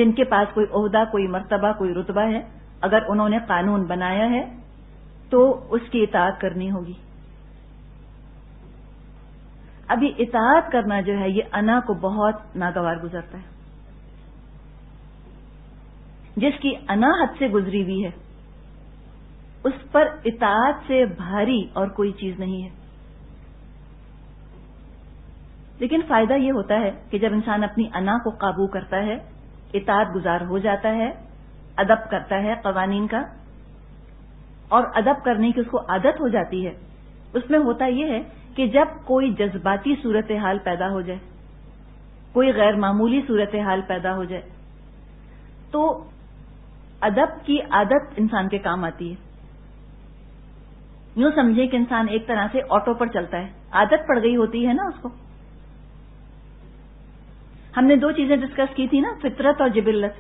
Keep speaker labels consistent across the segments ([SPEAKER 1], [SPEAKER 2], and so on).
[SPEAKER 1] جن کے پاس کوئی عہدہ، کوئی مرتبہ، کوئی رتبہ ہے، اگر انہوں نے قانون بنایا ہے تو اس کی اطاعت کرنی ہوگی. ابھی اطاعت کرنا جو ہے یہ انا کو بہت ناگوار گزرتا ہے. جس کی انا حد سے گزری ہوئی ہے اس پر اطاعت سے بھاری اور کوئی چیز نہیں ہے. لیکن فائدہ یہ ہوتا ہے کہ جب انسان اپنی انا کو قابو کرتا ہے، اطاعت گزار ہو جاتا ہے، ادب کرتا ہے قوانین کا، اور ادب کرنے کی اس کو عادت ہو جاتی ہے. اس میں ہوتا یہ ہے کہ جب کوئی جذباتی صورتحال پیدا ہو جائے، کوئی غیر معمولی صورتحال پیدا ہو جائے، تو ادب کی عادت انسان کے کام آتی ہے. یوں سمجھے کہ انسان ایک طرح سے آٹو پر چلتا ہے، عادت پڑ گئی ہوتی ہے نا اس کو. ہم نے دو چیزیں ڈسکس کی تھی نا، فطرت اور جبلت.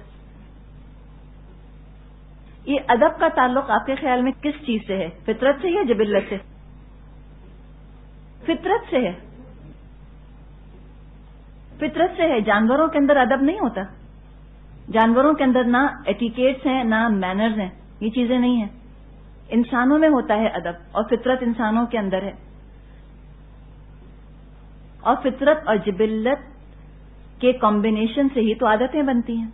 [SPEAKER 1] یہ ادب کا تعلق آپ کے خیال میں کس چیز سے ہے، فطرت سے یا جبلت سے؟ فطرت سے ہے. فطرت سے ہے. جانوروں کے اندر ادب نہیں ہوتا. جانوروں کے اندر نہ ایٹیکیٹس ہیں نہ مینرز ہیں، یہ چیزیں نہیں ہیں. انسانوں میں ہوتا ہے ادب، اور فطرت انسانوں کے اندر ہے. اور فطرت اور جبلت کے کمبینیشن سے ہی تو عادتیں بنتی ہیں.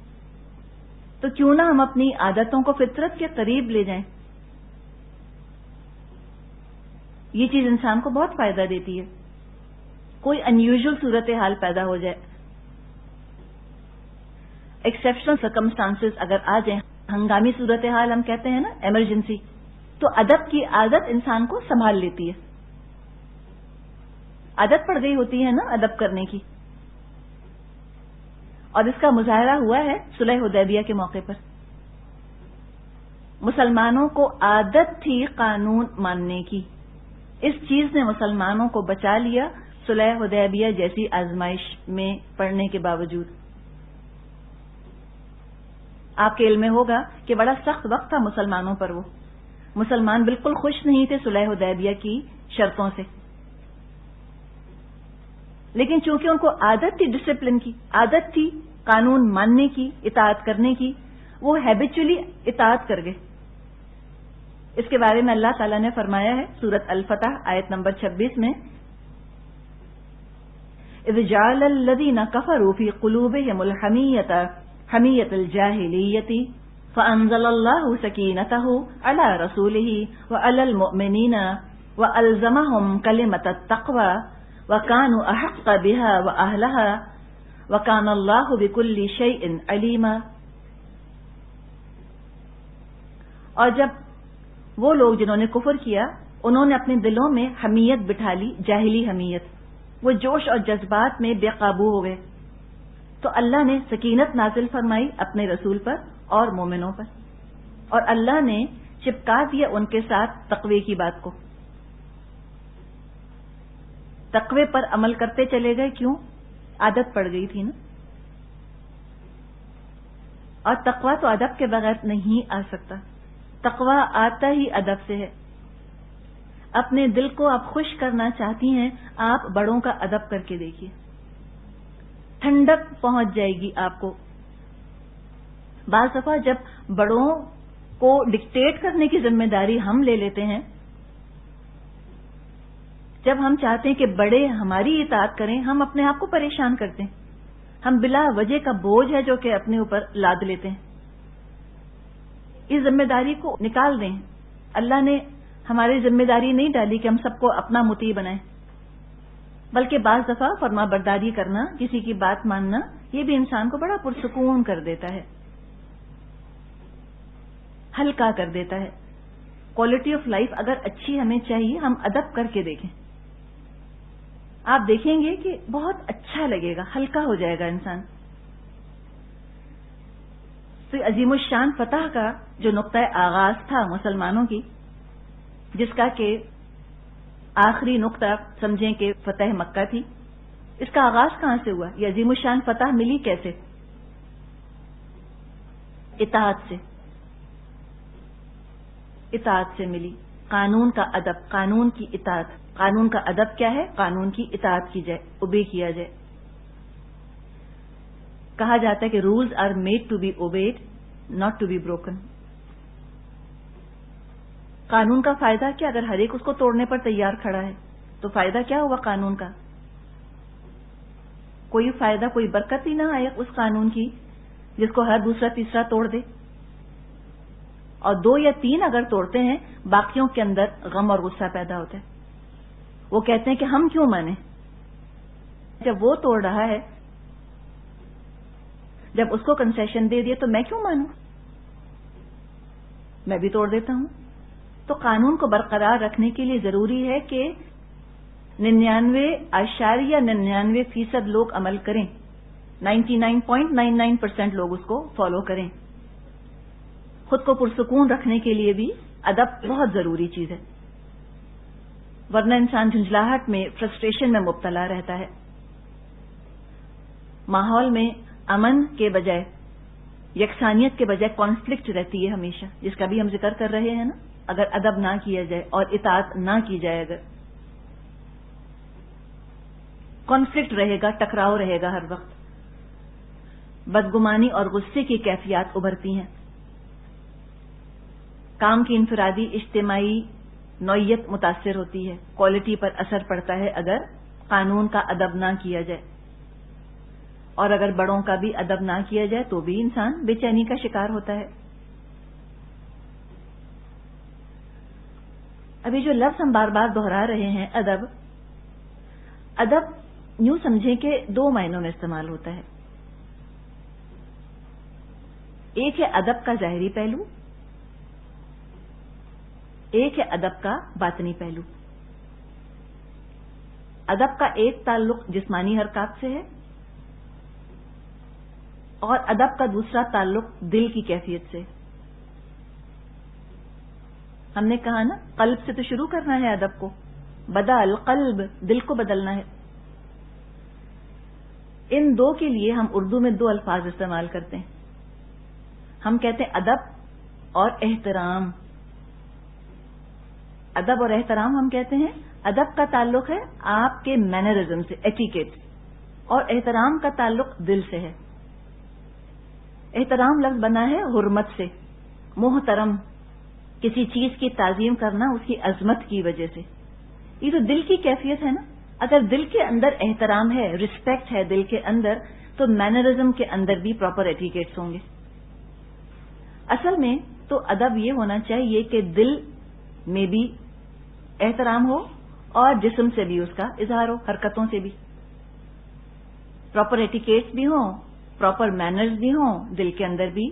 [SPEAKER 1] تو کیوں نہ ہم اپنی عادتوں کو فطرت کے قریب لے جائیں. یہ چیز انسان کو بہت فائدہ دیتی ہے. کوئی انیوژل صورتحال پیدا ہو جائے، ایکسیپشنل سرکمسٹانسز اگر آ جائیں، ہنگامی صورتحال ہم کہتے ہیں نا، ایمرجنسی، تو ادب کی عادت انسان کو سنبھال لیتی ہے. عادت پڑ گئی ہوتی ہے نا ادب کرنے کی. اور اس کا مظاہرہ ہوا ہے صلح حدیبیہ کے موقع پر. مسلمانوں کو عادت تھی قانون ماننے کی. اس چیز نے مسلمانوں کو بچا لیا صلح حدیبیہ جیسی آزمائش میں پڑنے کے باوجود. آپ کے علم میں ہوگا کہ بڑا سخت وقت تھا مسلمانوں پر. وہ مسلمان بالکل خوش نہیں تھے صلح حدیبیہ کی شرطوں سے، لیکن چونکہ ان کو عادت تھی ڈسپلن کی، عادت تھی قانون ماننے کی، اطاعت کرنے کی، وہ ہیبیچولی اطاعت کر گئے. اس کے بارے میں اللہ تعالیٰ نے فرمایا ہے سورۃ الفتح آیت نمبر 26 میں، اذ جعل الذین کفروا فی قلوبہم الحمیۃ حمیۃ الجاہلیۃ فانزل اللہ سکینتہ علی رسولہ وعلی المؤمنین والزمہم کلمۃ التقوی وکانوا احق بها واہلہا وکان اللہ بکل شیء علیما. اور جب وہ لوگ جنہوں نے کفر کیا انہوں نے اپنے دلوں میں حمیت بٹھا لی، جاہلی حمیت، وہ جوش اور جذبات میں بے قابو ہو گئے، تو اللہ نے سکینت نازل فرمائی اپنے رسول پر اور مومنوں پر، اور اللہ نے چپکا دیا ان کے ساتھ تقوی کی بات کو. تقوی پر عمل کرتے چلے گئے. کیوں؟ عادت پڑ گئی تھی نا. اور تقوی تو ادب کے بغیر نہیں آ سکتا. تقوی آتا ہی ادب سے ہے. اپنے دل کو آپ خوش کرنا چاہتی ہیں، آپ بڑوں کا ادب کر کے دیکھیے، ٹھنڈک پہنچ جائے گی آپ کو. بعض دفعہ جب بڑوں کو ڈکٹیٹ کرنے کی ذمہ داری ہم لے لیتے ہیں، جب ہم چاہتے ہیں کہ بڑے ہماری اطاعت کریں، ہم اپنے آپ کو پریشان کرتے ہیں. ہم بلا وجہ کا بوجھ ہے جو کہ اپنے اوپر لاد لیتے ہیں. اس ذمہ داری کو نکال دیں. اللہ نے ہماری ذمہ داری نہیں ڈالی کہ ہم سب کو اپنا مطیع بنائیں، بلکہ بعض دفعہ فرما برداری کرنا، کسی کی بات ماننا، یہ بھی انسان کو بڑا پرسکون کر دیتا ہے، ہلکا کر دیتا ہے. کوالٹی آف لائف اگر اچھی ہمیں چاہیے، ہم ادب کر کے دیکھیں، آپ دیکھیں گے کہ بہت اچھا لگے گا، ہلکا ہو جائے گا انسان. تو عظیم الشان فتح کا جو نقطہ آغاز تھا مسلمانوں کی، جس کا کہ آخری نقطہ سمجھیں کہ فتح مکہ تھی، اس کا آغاز کہاں سے ہوا؟ یہ عظیم الشان فتح ملی کیسے؟ اطاعت سے. اطاعت سے ملی. قانون کا ادب، قانون کی اطاعت. قانون کا ادب کیا ہے؟ قانون کی اطاعت کی جائے، اوبے کیا جائے. کہا جاتا ہے کہ rules are made to be obeyed not to be broken. قانون کا فائدہ کیا؟ اگر ہر ایک اس کو توڑنے پر تیار کھڑا ہے تو فائدہ کیا ہوا قانون کا؟ کوئی فائدہ، کوئی برکت ہی نہ آئے اس قانون کی جس کو ہر دوسرا تیسرا توڑ دے. اور 2 یا 3 اگر توڑتے ہیں باقیوں کے اندر غم اور غصہ پیدا ہوتا ہے. وہ کہتے ہیں کہ ہم کیوں مانیں؟ جب وہ توڑ رہا ہے، جب اس کو کنسیشن دے دیا تو میں کیوں مانوں؟ میں بھی توڑ دیتا ہوں. تو قانون کو برقرار رکھنے کے لیے ضروری ہے کہ 99.99% لوگ عمل کریں، 99.99% لوگ اس کو فالو کریں. خود کو پرسکون رکھنے کے لیے بھی ادب بہت ضروری چیز ہے، ورنہ انسان جھنجھلاہٹ میں، فرسٹریشن میں مبتلا رہتا ہے. ماحول میں امن کے بجائے، یکسانیت کے بجائے کانفلکٹ رہتی ہے ہمیشہ، جس کا بھی ہم ذکر کر رہے ہیں نا. اگر ادب نہ کیا جائے اور اطاعت نہ کی جائے، اگر کانفلکٹ رہے گا، ٹکراؤ رہے گا ہر وقت، بدگمانی اور غصے کی کیفیات ابھرتی ہیں. کام کی انفرادی اجتماعی نوعیت متاثر ہوتی ہے، کوالٹی پر اثر پڑتا ہے اگر قانون کا ادب نہ کیا جائے. اور اگر بڑوں کا بھی ادب نہ کیا جائے تو بھی انسان بے چینی کا شکار ہوتا ہے. ابھی جو لفظ ہم بار بار دہرا رہے ہیں ادب، ادب یوں سمجھیں کہ 2 معنوں میں استعمال ہوتا ہے. ایک ہے ادب کا ظاہری پہلو، ایک ہے ادب کا باطنی پہلو. ادب کا ایک تعلق جسمانی حرکات سے ہے اور ادب کا دوسرا تعلق دل کی کیفیت سے. ہم نے کہا نا قلب سے تو شروع کرنا ہے ادب کو، بدا القلب، دل کو بدلنا ہے. ان 2 کے لیے ہم اردو میں 2 الفاظ استعمال کرتے ہیں. ہم کہتے ہیں ادب اور احترام. ادب اور احترام ہم کہتے ہیں. ادب کا تعلق ہے آپ کے مینرزم سے، ایٹیکیٹ، اور احترام کا تعلق دل سے ہے. احترام لفظ بنا ہے حرمت سے، محترم، کسی چیز کی تعظیم کرنا اس کی عظمت کی وجہ سے. یہ تو دل کی کیفیت ہے نا. اگر دل کے اندر احترام ہے، رسپیکٹ ہے دل کے اندر، تو مینرزم کے اندر بھی پراپر ایٹیکیٹس ہوں گے. اصل میں تو ادب یہ ہونا چاہیے کہ دل میں بھی احترام ہو اور جسم سے بھی اس کا اظہار ہو، حرکتوں سے بھی پراپر ایٹیکیٹس بھی ہوں، پراپر مینرز بھی ہوں، دل کے اندر بھی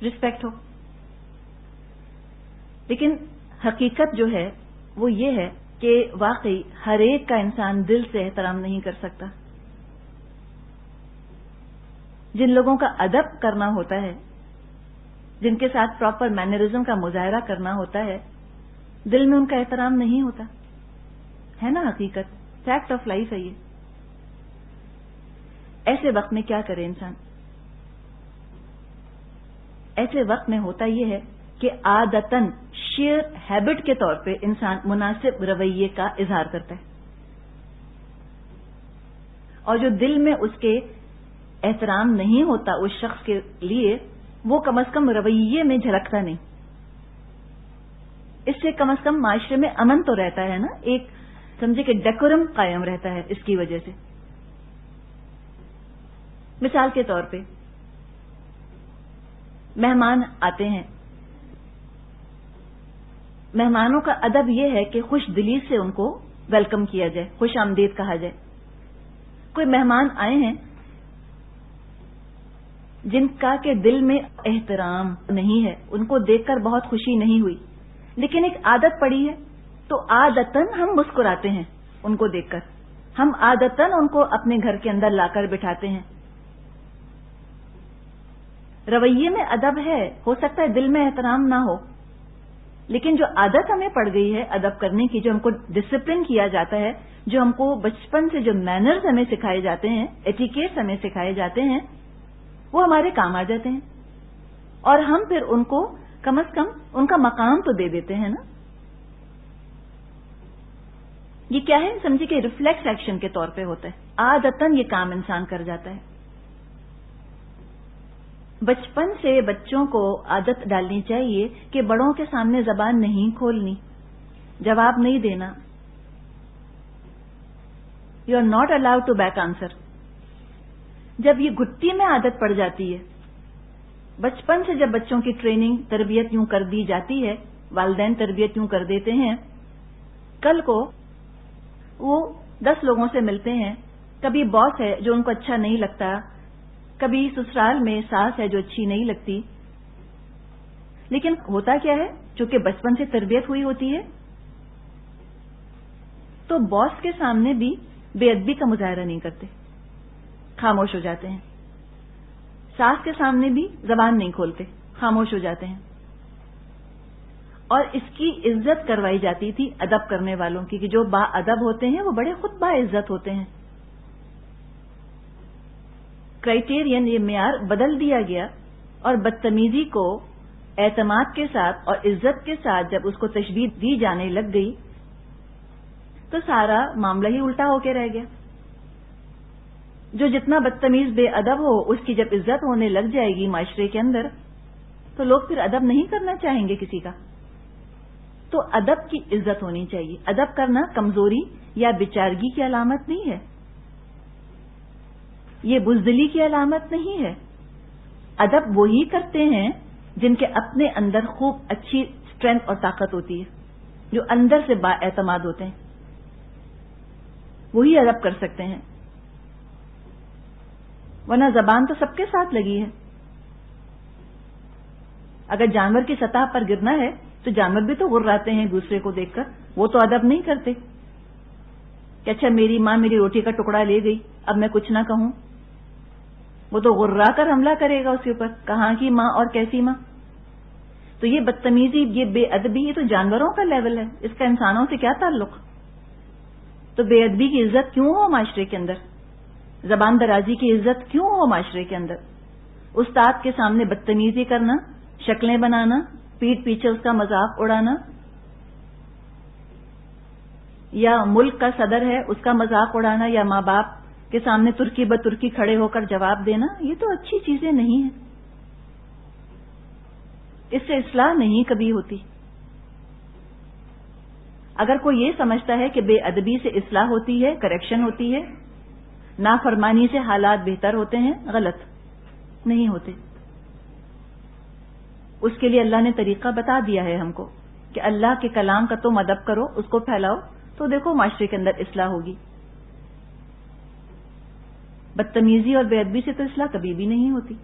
[SPEAKER 1] رسپیکٹ ہو. لیکن حقیقت جو ہے وہ یہ ہے کہ واقعی ہر ایک کا انسان دل سے احترام نہیں کر سکتا. جن لوگوں کا ادب کرنا ہوتا ہے، جن کے ساتھ پراپر مینرزم کا مظاہرہ کرنا ہوتا ہے، دل میں ان کا احترام نہیں ہوتا ہے نا. حقیقت، فیکٹ آف لائف ہے یہ. ایسے وقت میں کیا کرے انسان؟ ایسے وقت میں ہوتا یہ ہے کہ عادتاً شیئر ہیبٹ کے طور پہ انسان مناسب رویے کا اظہار کرتا ہے، اور جو دل میں اس کے احترام نہیں ہوتا اس شخص کے لیے، وہ کم از کم رویے میں جھلکتا نہیں. اس سے کم از کم معاشرے میں امن تو رہتا ہے نا، ایک سمجھے کہ ڈیکورم قائم رہتا ہے اس کی وجہ سے. مثال کے طور پہ مہمان آتے ہیں، مہمانوں کا ادب یہ ہے کہ خوش دلی سے ان کو ویلکم کیا جائے، خوش آمدید کہا جائے. کوئی مہمان آئے ہیں جن کا کہ دل میں احترام نہیں ہے، ان کو دیکھ کر بہت خوشی نہیں ہوئی، لیکن ایک عادت پڑی ہے، تو عادتاً ہم مسکراتے ہیں ان کو دیکھ کر. ہم عادتاً ان کو اپنے گھر کے اندر لا کر بٹھاتے ہیں. رویے میں ادب ہے، ہو سکتا ہے دل میں احترام نہ ہو، لیکن جو عادت ہمیں پڑ گئی ہے ادب کرنے کی، جو ہم کو ڈسپلن کیا جاتا ہے، جو ہم کو بچپن سے جو مینرز ہمیں سکھائے جاتے ہیں، ایٹیکیٹس ہمیں سکھائے جاتے ہیں، وہ ہمارے کام آ جاتے ہیں، اور ہم پھر ان کو کم از کم ان کا مقام تو دے دیتے ہیں نا. یہ کیا ہے؟ سمجھے کہ ریفلیکس ایکشن کے طور پہ ہوتا ہے. عادتاً یہ کام انسان کر جاتا ہے. بچپن سے بچوں کو عادت ڈالنی چاہیے کہ بڑوں کے سامنے زبان نہیں کھولنی، جواب نہیں دینا. You are not allowed to back answer. جب یہ گھٹی میں عادت پڑ جاتی ہے، بچپن سے جب بچوں کی ٹریننگ تربیت یوں کر دی جاتی ہے، والدین تربیت یوں کر دیتے ہیں، کل کو وہ 10 لوگوں سے ملتے ہیں، کبھی باس ہے جو ان کو اچھا نہیں لگتا، کبھی سسرال میں ساس ہے جو اچھی نہیں لگتی، لیکن ہوتا کیا ہے، چونکہ بچپن سے تربیت ہوئی ہوتی ہے تو باس کے سامنے بھی بے ادبی کا مظاہرہ نہیں کرتے، خاموش ہو جاتے ہیں. ساس کے سامنے بھی زبان نہیں کھولتے، خاموش ہو جاتے ہیں. اور اس کی عزت کروائی جاتی تھی ادب کرنے والوں کی، کہ جو با ادب ہوتے ہیں وہ بڑے خود با عزت ہوتے ہیں. کرائیٹیرین، یہ معیار بدل دیا گیا اور بدتمیزی کو اعتماد کے ساتھ اور عزت کے ساتھ جب اس کو تشبیہ دی جانے لگ گئی تو سارا معاملہ ہی الٹا ہو کے رہ گیا. جو جتنا بدتمیز بے ادب ہو، اس کی جب عزت ہونے لگ جائے گی معاشرے کے اندر تو لوگ پھر ادب نہیں کرنا چاہیں گے کسی کا. تو ادب کی عزت ہونی چاہیے. ادب کرنا کمزوری یا بیچارگی کی علامت نہیں ہے، یہ بزدلی کی علامت نہیں ہے. ادب وہی کرتے ہیں جن کے اپنے اندر خوب اچھی اسٹرینتھ اور طاقت ہوتی ہے، جو اندر سے با اعتماد ہوتے ہیں، وہی ادب کر سکتے ہیں. ورنہ زبان تو سب کے ساتھ لگی ہے. اگر جانور کی سطح پر گرنا ہے تو جانور بھی تو غراتے ہیں دوسرے کو دیکھ کر، وہ تو ادب نہیں کرتے کہ اچھا میری ماں میری روٹی کا ٹکڑا لے گئی اب میں کچھ نہ کہوں. وہ تو غرا کر حملہ کرے گا اس کے اوپر، کہاں کی ماں اور کیسی ماں. تو یہ بدتمیزی، یہ بے ادبی، یہ تو جانوروں کا لیول ہے، اس کا انسانوں سے کیا تعلق. تو بے ادبی کی عزت کیوں ہو معاشرے کے اندر، زبان درازی کی عزت کیوں ہو معاشرے کے اندر. استاد کے سامنے بدتمیزی کرنا، شکلیں بنانا، پیٹھ پیچھے اس کا مذاق اڑانا، یا ملک کا صدر ہے اس کا مذاق اڑانا، یا ماں باپ کے سامنے ترکی بترکی کھڑے ہو کر جواب دینا، یہ تو اچھی چیزیں نہیں ہیں. اس سے اصلاح نہیں کبھی ہوتی. اگر کوئی یہ سمجھتا ہے کہ بے ادبی سے اصلاح ہوتی ہے، کریکشن ہوتی ہے، نافرمانی سے حالات بہتر ہوتے ہیں، غلط نہیں ہوتے. اس کے لیے اللہ نے طریقہ بتا دیا ہے ہم کو کہ اللہ کے کلام کا تم ادب کرو، اس کو پھیلاؤ، تو دیکھو معاشرے کے اندر اصلاح ہوگی. بدتمیزی اور بے ادبی سے تو اصلاح کبھی بھی نہیں ہوتی.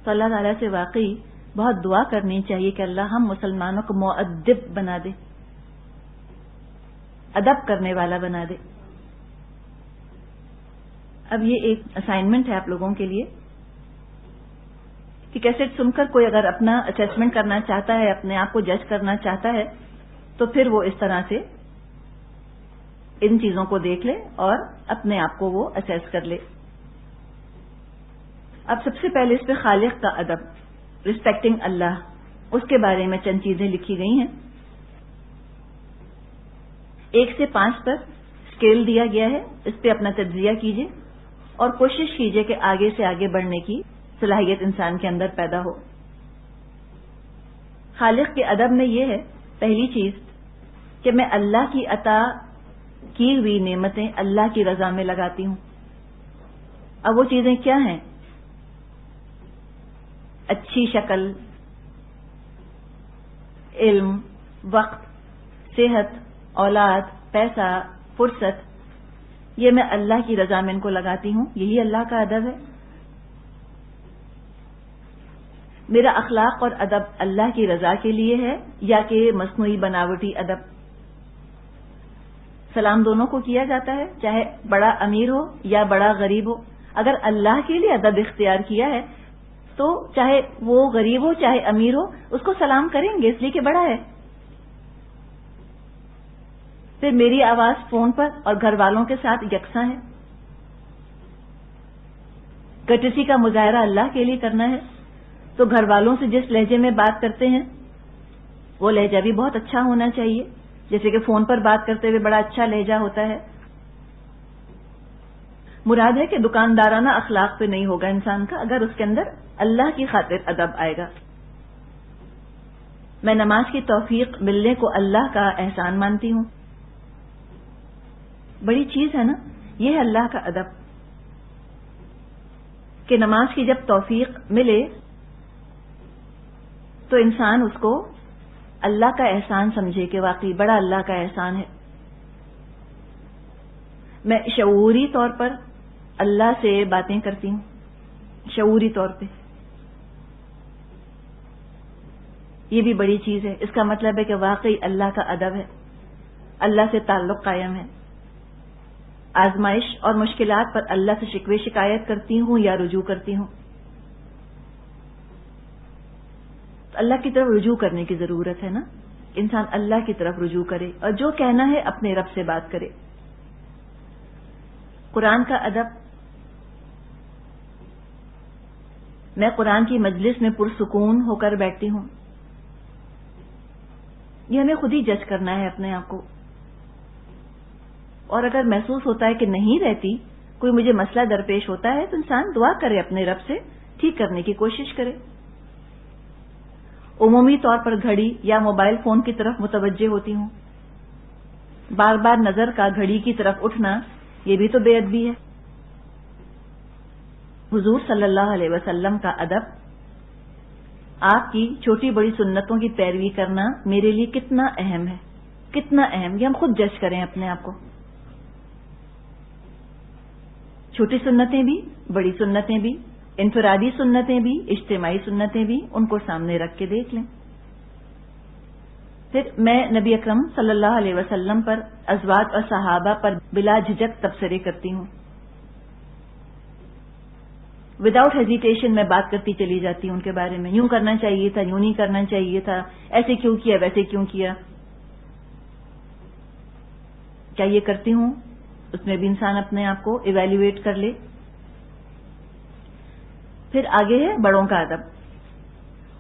[SPEAKER 1] تو اللہ تعالیٰ سے واقعی بہت دعا کرنی چاہیے کہ اللہ ہم مسلمانوں کو مؤدب بنا دے، ادب کرنے والا بنا دے. اب یہ ایک اسائنمنٹ ہے آپ لوگوں کے لیے کہ کیسٹ سن کر کوئی اگر اپنا اسیسمنٹ کرنا چاہتا ہے، اپنے آپ کو جج کرنا چاہتا ہے، تو پھر وہ اس طرح سے ان چیزوں کو دیکھ لے اور اپنے آپ کو وہ اسیس کر لے. اب سب سے پہلے اس پہ خالق کا ادب، ریسپیکٹنگ اللہ، اس کے بارے میں چند چیزیں لکھی گئی ہیں. 1 سے 5 پر اسکیل دیا گیا ہے، اس پہ اپنا تجزیہ کیجیے اور کوشش کیجیے کہ آگے سے آگے بڑھنے کی صلاحیت انسان کے اندر پیدا ہو. خالق کے ادب میں یہ ہے، پہلی چیز کہ میں اللہ کی عطا کی ہوئی نعمتیں اللہ کی رضا میں لگاتی ہوں. اب وہ چیزیں کیا ہیں؟ اچھی شکل، علم، وقت، صحت، اولاد، پیسہ، فرصت، یہ میں اللہ کی رضا میں ان کو لگاتی ہوں. یہی اللہ کا ادب ہے. میرا اخلاق اور ادب اللہ کی رضا کے لیے ہے یا کہ مصنوعی بناوٹی ادب؟ سلام دونوں کو کیا جاتا ہے، چاہے بڑا امیر ہو یا بڑا غریب ہو. اگر اللہ کے لیے ادب اختیار کیا ہے تو چاہے وہ غریب ہو چاہے امیر ہو اس کو سلام کریں گے، اس لیے کہ بڑا ہے. پھر میری آواز فون پر اور گھر والوں کے ساتھ یکساں ہے. کٹسی کا مظاہرہ اللہ کے لیے کرنا ہے تو گھر والوں سے جس لہجے میں بات کرتے ہیں وہ لہجہ بھی بہت اچھا ہونا چاہیے. جیسے کہ فون پر بات کرتے ہوئے بڑا اچھا لہجہ ہوتا ہے. مراد ہے کہ دکاندارانہ اخلاق پہ نہیں ہوگا انسان کا اگر اس کے اندر اللہ کی خاطر ادب آئے گا. میں نماز کی توفیق ملنے کو اللہ کا احسان مانتی ہوں. بڑی چیز ہے نا یہ ہے اللہ کا ادب کہ نماز کی جب توفیق ملے تو انسان اس کو اللہ کا احسان سمجھے کہ واقعی بڑا اللہ کا احسان ہے. میں شعوری طور پر اللہ سے باتیں کرتی ہوں, شعوری طور پہ. یہ بھی بڑی چیز ہے. اس کا مطلب ہے کہ واقعی اللہ کا ادب ہے, اللہ سے تعلق قائم ہے. آزمائش اور مشکلات پر اللہ سے شکوے شکایت کرتی ہوں یا رجوع کرتی ہوں. تو اللہ کی طرف رجوع کرنے کی ضرورت ہے نا. انسان اللہ کی طرف رجوع کرے اور جو کہنا ہے اپنے رب سے بات کرے. قرآن کا ادب. میں قرآن کی مجلس میں پرسکون ہو کر بیٹھتی ہوں. یہ ہمیں خود ہی جج کرنا ہے اپنے آپ کو. اور اگر محسوس ہوتا ہے کہ نہیں رہتی, کوئی مجھے مسئلہ درپیش ہوتا ہے, تو انسان دعا کرے اپنے رب سے, ٹھیک کرنے کی کوشش کرے. عمومی طور پر گھڑی یا موبائل فون کی طرف متوجہ ہوتی ہوں. بار بار نظر کا گھڑی کی طرف اٹھنا یہ بھی تو بے ادبی ہے. حضور صلی اللہ علیہ وسلم کا ادب, آپ کی چھوٹی بڑی سنتوں کی پیروی کرنا میرے لیے کتنا اہم ہے, کتنا اہم. یہ ہم خود جج کریں اپنے آپ کو. چھوٹی سنتیں بھی, بڑی سنتیں بھی, انفرادی سنتیں بھی, اجتماعی سنتیں بھی, ان کو سامنے رکھ کے دیکھ لیں. پھر میں نبی اکرم صلی اللہ علیہ وسلم پر, ازواج اور صحابہ پر بلا جھجک تبصرے کرتی ہوں. وداؤٹ ہیزیٹیشن میں بات کرتی چلی جاتی ہوں ان کے بارے میں. یوں کرنا چاہیے تھا, یوں نہیں کرنا چاہیے تھا, ایسے کیوں کیا, ویسے کیوں کیا. کیا یہ کرتی ہوں؟ اس میں بھی انسان اپنے آپ کو ایویلیویٹ کر لے. پھر آگے ہے بڑوں کا ادب.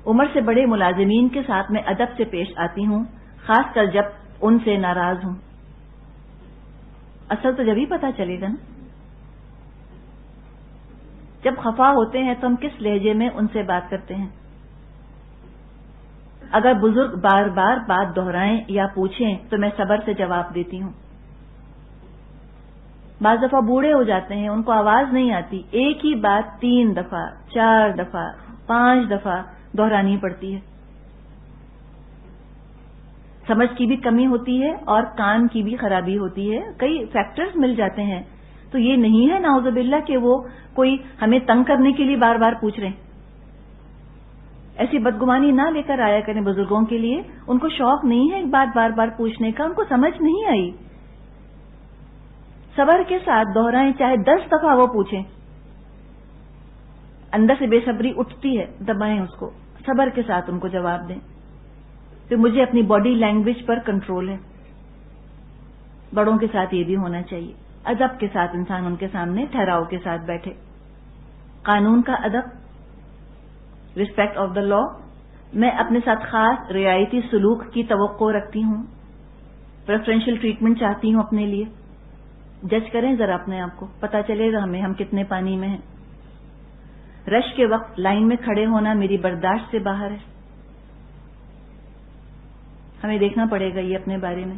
[SPEAKER 1] عمر سے بڑے ملازمین کے ساتھ میں ادب سے پیش آتی ہوں, خاص کر جب ان سے ناراض ہوں. اصل تو جب ہی پتا چلے گا نا. جب خفا ہوتے ہیں تو ہم کس لہجے میں ان سے بات کرتے ہیں. اگر بزرگ بار بار بات دہرائیں یا پوچھیں تو میں صبر سے جواب دیتی ہوں. بعض دفعہ بوڑھے ہو جاتے ہیں, ان کو آواز نہیں آتی, ایک ہی بات 3 دفعہ 4 دفعہ 5 دفعہ دہرانی پڑتی ہے. سمجھ کی بھی کمی ہوتی ہے اور کان کی بھی خرابی ہوتی ہے. کئی فیکٹرز مل جاتے ہیں. تو یہ نہیں ہے نعوذ باللہ کہ وہ کوئی ہمیں تنگ کرنے کے لیے بار بار پوچھ رہے ہیں. ایسی بدگمانی نہ لے کر آیا کریں بزرگوں کے لیے. ان کو شوق نہیں ہے ایک بات بار بار پوچھنے کا, ان کو سمجھ نہیں آئی. صبر کے ساتھ دہرائیں, چاہے 10 دفعہ وہ پوچھیں. اندر سے بے صبری اٹھتی ہے, دبائیں اس کو, صبر کے ساتھ ان کو جواب دیں. پھر مجھے اپنی باڈی لینگویج پر کنٹرول ہے. بڑوں کے ساتھ یہ بھی ہونا چاہیے. ادب کے ساتھ انسان ان کے سامنے ٹھہراؤ کے ساتھ بیٹھے. قانون کا ادب, ریسپیکٹ آف دا لا. میں اپنے ساتھ خاص رعایتی سلوک کی توقع رکھتی ہوں. پریفرینشیل ٹریٹمنٹ چاہتی ہوں اپنے لیے. جج کریں ذرا اپنے آپ کو, پتا چلے گا ہمیں ہم کتنے پانی میں ہیں. رش کے وقت لائن میں کھڑے ہونا میری برداشت سے باہر ہے. ہمیں دیکھنا پڑے گا یہ اپنے بارے میں.